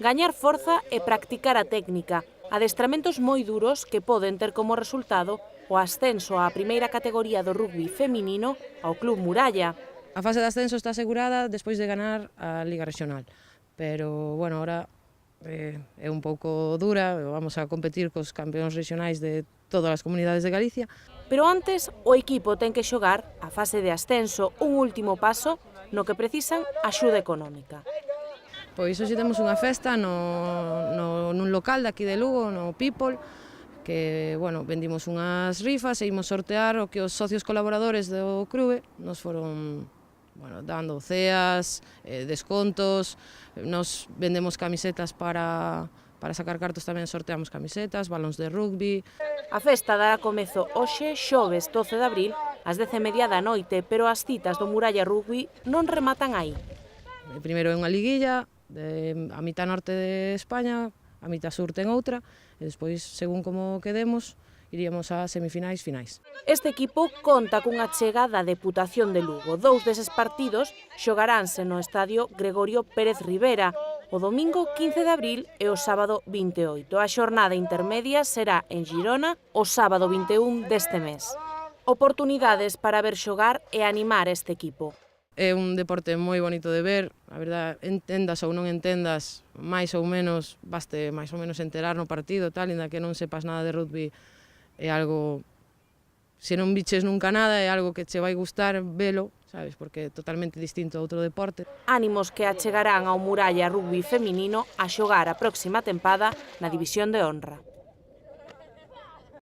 gañar forza e practicar a técnica, adestramentos moi duros que poden ter como resultado o ascenso á primeira categoría do rugby feminino ao Club Muralla. A fase de ascenso está asegurada despois de ganar a Liga Regional, pero, bueno, ahora é un pouco dura, vamos a competir cos campeóns regionais de todas as comunidades de Galicia. Pero antes, o equipo ten que xogar a fase de ascenso, un último paso no que precisan axuda económica. Pois hoxe temos unha festa nun local de aquí de Lugo, no People, que, bueno, vendimos unhas rifas e imos sortear o que os socios colaboradores do clube nos foron, bueno, dando ceas, descontos, nos vendemos camisetas para sacar cartos, tamén sorteamos camisetas, balóns de rugby. A festa dará comezo hoxe, xoves 12 de abril, ás 10:30 da noite, pero as citas do Muralla Rugby non rematan aí. Primeiro é unha liguilla, a mitad norte de España, a mitad sur ten outra, e despois, según como quedemos, iríamos a semifinais, finais. Este equipo conta cunha chega da Deputación de Lugo. 2 deses partidos xogaránse no estadio Gregorio Pérez Rivera, o domingo 15 de abril e o sábado 28. A xornada intermedia será en Girona o sábado 21 deste mes. Oportunidades para ver xogar e animar este equipo. É un deporte moi bonito de ver, a verdad, entendas ou non entendas, máis ou menos, baste máis ou menos enterar no partido, tal, inda que non sepas nada de rugby, é algo, se non viches nunca nada, é algo que che vai gustar velo, sabes, porque é totalmente distinto a outro deporte. Ánimos que achegarán ao Muralla Rugby feminino a xogar a próxima tempada na División de Honra.